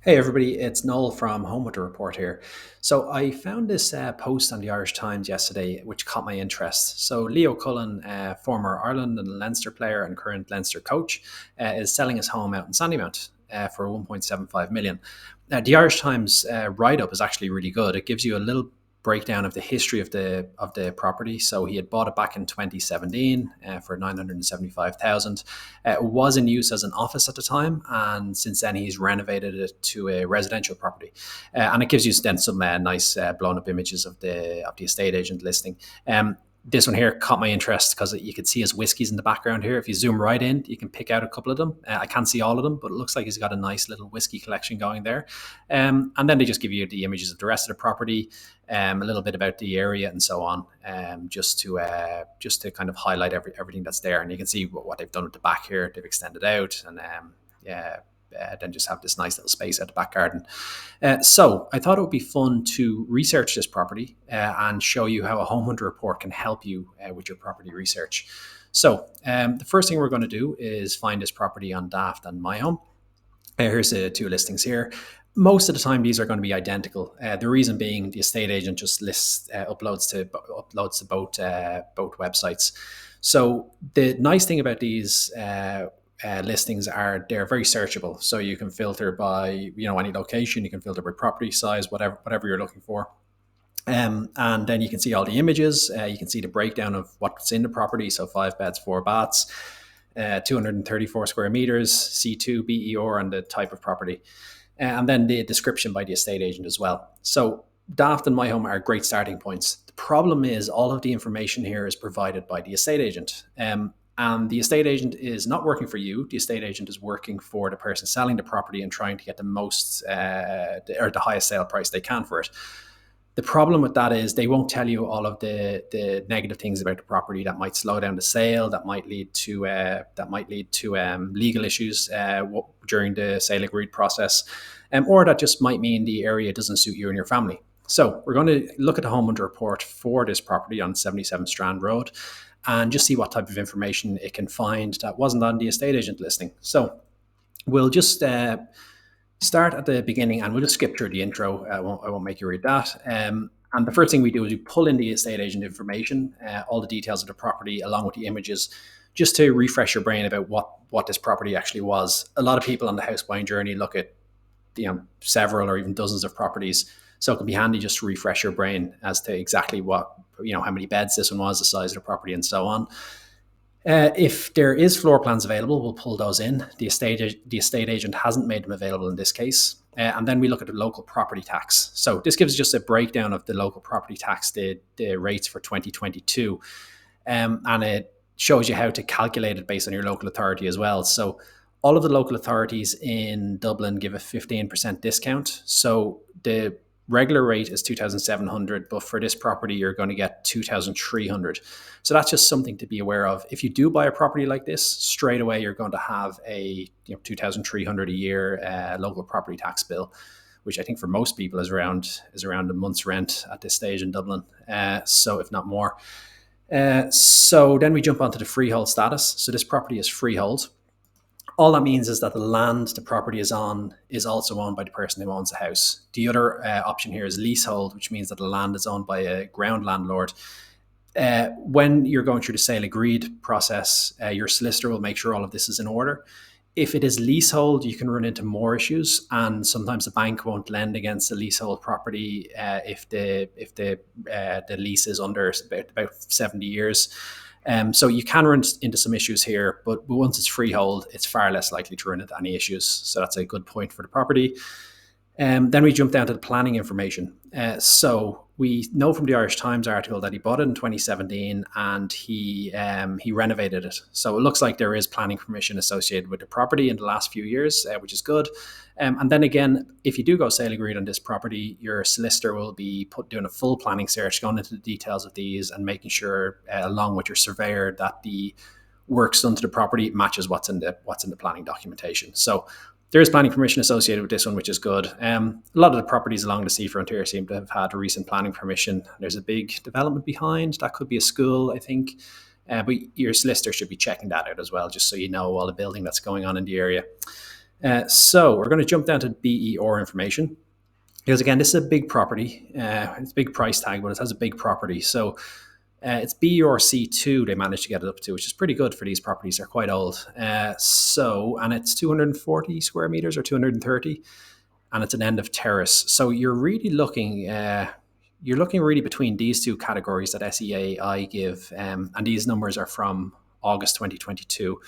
Hey everybody, it's Noel from Home Hunter Report here. So I found this post on the Irish Times yesterday which caught my interest. So Leo Cullen, former Ireland and Leinster player and current Leinster coach, is selling his home out in Sandymount for 1.75 million. The Irish Times write-up is actually really good. It gives you a little breakdown of the history of the property. So he had bought it back in 2017 for 975,000. It was in use as an office at the time, and since then he's renovated it to a residential property. And it gives you then some nice blown up images of the estate agent listing. This one here caught my interest because you could see his whiskies in the background here. If you zoom right in, you can pick out a couple of them. I can't see all of them, but it looks like he's got a nice little whiskey collection going there. And then they just give you the images of the rest of the property, a little bit about the area and so on, just to kind of highlight everything that's there. And you can see what they've done at the back here. They've extended out and then just have this nice little space at the back garden. So I thought it would be fun to research this property and show you how a home hunter report can help you with your property research. So the first thing we're going to do is find this property on Daft and My Home. Here's the two listings here. Most of the time, these are going to be identical. The reason being, the estate agent just uploads to both websites. So the nice thing about these listings are they're very searchable. So you can filter by any location. You can filter by property size, whatever you're looking for. And then you can see all the images. You can see the breakdown of what's in the property. So 5 beds, 4 baths. 234 square meters, C2, BER, and the type of property. And then the description by the estate agent as well. So Daft and My Home are great starting points. The problem is all of the information here is provided by the estate agent. And the estate agent is not working for you. The estate agent is working for the person selling the property and trying to get the most or the highest sale price they can for it. The problem with that is they won't tell you all of the negative things about the property that might slow down the sale, that might lead to legal issues during the sale agreed process, or that just might mean the area doesn't suit you and your family. So we're going to look at the home hunter report for this property on 77 Strand Road and just see what type of information it can find that wasn't on the estate agent listing. So we'll just start at the beginning and we'll just skip through the intro. I won't make you read that. And the first thing we do is we pull in the estate agent information, all the details of the property along with the images, just to refresh your brain about what this property actually was. A lot of people on the house buying journey look at several or even dozens of properties. So it can be handy just to refresh your brain as to exactly how many beds this one was, the size of the property and so on. If there is floor plans available, we'll pull those in. The estate agent hasn't made them available in this case. And then we look at the local property tax. So this gives just a breakdown of the local property tax, the rates for 2022. And it shows you how to calculate it based on your local authority as well. So all of the local authorities in Dublin give a 15% discount. So the regular rate is 2,700, but for this property, you're going to get 2,300. So that's just something to be aware of. If you do buy a property like this, straight away, you're going to have a 2,300 a year local property tax bill, which I think for most people is around a month's rent at this stage in Dublin. So if not more. So then we jump onto the freehold status. So this property is freehold. All that means is that the land the property is on is also owned by the person who owns the house. The other option here is leasehold, which means that the land is owned by a ground landlord. When you're going through the sale agreed process, your solicitor will make sure all of this is in order. If it is leasehold, you can run into more issues, and sometimes the bank won't lend against a leasehold property if the lease is under about 70 years. So you can run into some issues here, but once it's freehold, it's far less likely to run into any issues. So that's a good point for the property. Then we jump down to the planning information. So we know from the Irish Times article that he bought it in 2017 and he renovated it. So it looks like there is planning permission associated with the property in the last few years, which is good. And then again, if you do go sale agreed on this property, your solicitor will be doing a full planning search, going into the details of these and making sure, along with your surveyor, that the works done to the property matches what's in the planning documentation. So there is planning permission associated with this one, which is good. A lot of the properties along the seafront here seem to have had a recent planning permission. There's a big development behind. That could be a school, I think. But your solicitor should be checking that out as well, just so you know all the building that's going on in the area. So we're going to jump down to BER information. Because again, this is a big property. It's a big price tag, but it has a big property. So it's BERC2 they managed to get it up to, which is pretty good for these properties. They're quite old. And it's 240 square meters or 230, and it's an end of terrace. So you're looking really between these two categories that SEAI give, and these numbers are from August 2022.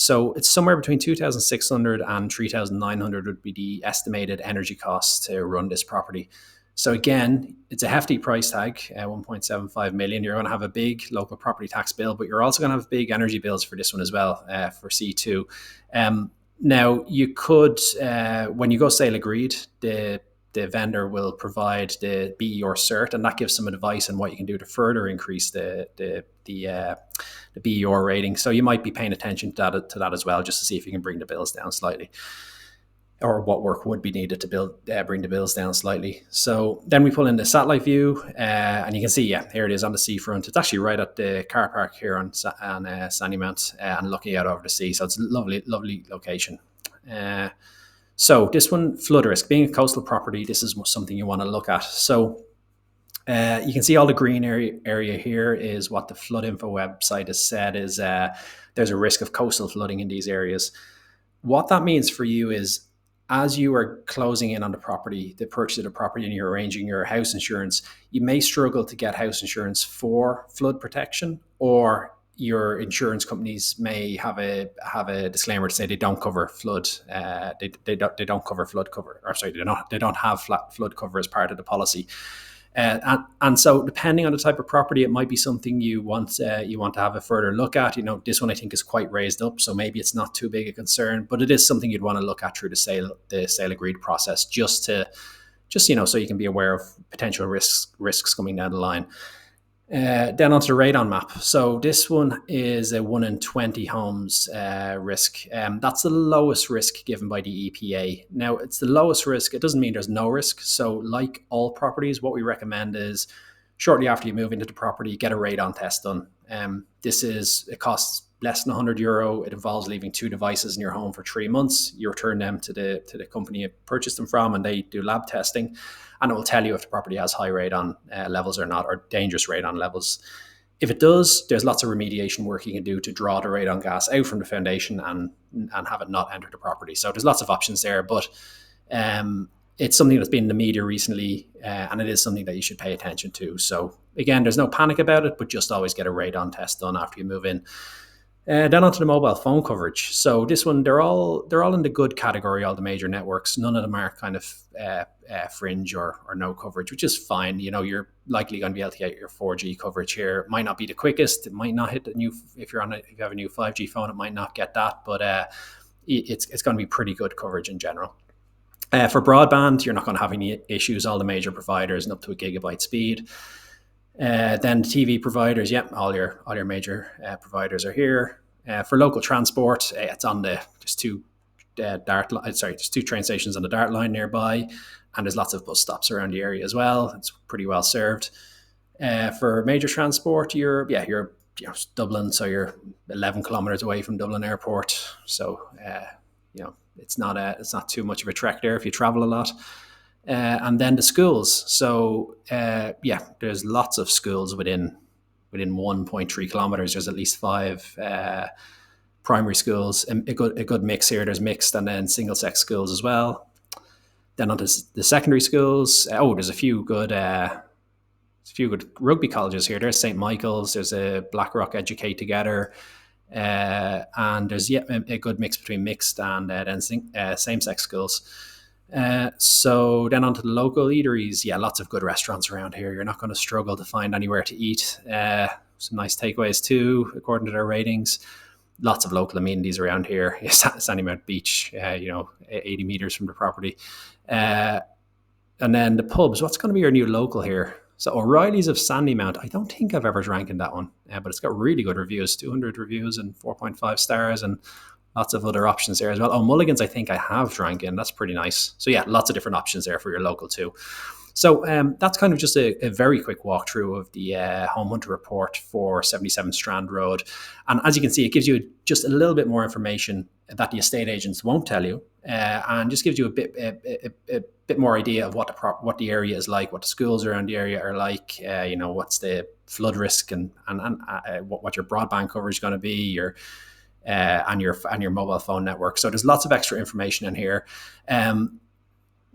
So it's somewhere between 2,600 and 3,900 would be the estimated energy costs to run this property. So again, it's a hefty price tag, 1.75 million. You're going to have a big local property tax bill, but you're also going to have big energy bills for this one as well, for C2. Now, you could, when you go sale agreed, the vendor will provide the BER cert, and that gives some advice on what you can do to further increase the BER rating. So you might be paying attention to that as well, just to see if you can bring the bills down slightly, or what work would be needed to bring the bills down slightly. So then we pull in the satellite view, and you can see, here it is on the seafront. It's actually right at the car park here on Sandymount, and looking out over the sea. So it's a lovely, lovely location. So this one, flood risk. Being a coastal property, this is something you want to look at. So you can see all the green area here is what the flood info website has said is there's a risk of coastal flooding in these areas. What that means for you is, as you are closing in on the property, the purchase of the property, and you're arranging your house insurance, you may struggle to get house insurance for flood protection, or your insurance companies may have a disclaimer to say they don't cover flood. They don't cover flood cover, or sorry, they don't have flood cover as part of the policy. And so, depending on the type of property, it might be something you want to have a further look at. This one I think is quite raised up, so maybe it's not too big a concern, but it is something you'd want to look at through the sale agreed process, just so you can be aware of potential risks coming down the line. Then onto the radon map. So this one is a 1 in 20 homes risk. That's the lowest risk given by the EPA. Now, it's the lowest risk. It doesn't mean there's no risk. So like all properties, what we recommend is shortly after you move into the property, get a radon test done. It costs less than €100. It involves leaving 2 devices in your home for 3 months. You return them to the company you purchased them from, and they do lab testing. And it will tell you if the property has high radon levels or not, or dangerous radon levels. If it does, there's lots of remediation work you can do to draw the radon gas out from the foundation and have it not enter the property. So there's lots of options there, but it's something that's been in the media recently, and it is something that you should pay attention to. So again, there's no panic about it, but just always get a radon test done after you move in. Then onto the mobile phone coverage. So this one, they're all in the good category, all the major networks. None of them are kind of fringe or no coverage, which is fine. You're likely going to be able to get your 4G coverage here. It might not be the quickest. It might not hit the new, if you have a new 5G phone, it might not get that, but it's going to be pretty good coverage in general. For broadband, you're not going to have any issues. All the major providers and up to a gigabyte speed. Then TV providers, all your major providers are here. For local transport, it's on there's 2 there's 2 train stations on the Dart line nearby, and there's lots of bus stops around the area as well. It's pretty well served. For major transport, you're Dublin, so you're 11 kilometers away from Dublin Airport. So it's not too much of a trek there if you travel a lot. And then the schools. So there's lots of schools within 1.3 kilometers. There's at least 5 primary schools. A good mix here. There's mixed and then single sex schools as well. Then onto the secondary schools. There's a few good rugby colleges here. There's St. Michael's. There's a Blackrock Educate Together. And there's a good mix between mixed and then same-sex schools. So then onto the local eateries. Lots of good restaurants around here. You're not going to struggle to find anywhere to eat. Some nice takeaways too, according to their ratings. Lots of local amenities around here. Sandymount Beach, 80 meters from the property. And then the pubs. What's going to be your new local here? So O'Reilly's of Sandymount. I don't think I've ever drank in that one, but it's got really good reviews, 200 reviews and 4.5 stars, and lots of other options there as well. Mulligan's, I think I have drank in. That's pretty nice. So lots of different options there for your local too. So that's kind of just a very quick walkthrough of the Home Hunter report for 77 Strand Road. And as you can see, it gives you just a little bit more information that the estate agents won't tell you, and just gives you a bit more idea of what the area is like, what the schools around the area are like, what's the flood risk, and what your broadband coverage is going to be, and your mobile phone network. So there's lots of extra information in here.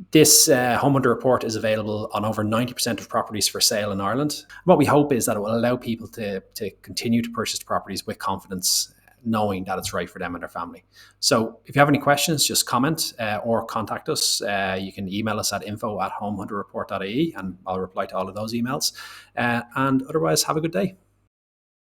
This Home Hunter report is available on over 90% of properties for sale in Ireland. What we hope is that it will allow people to continue to purchase properties with confidence, knowing that it's right for them and their family. So if you have any questions, just comment or contact us. You can email us at info@HomeHunterReport.ie, and I'll reply to all of those emails. And otherwise, have a good day.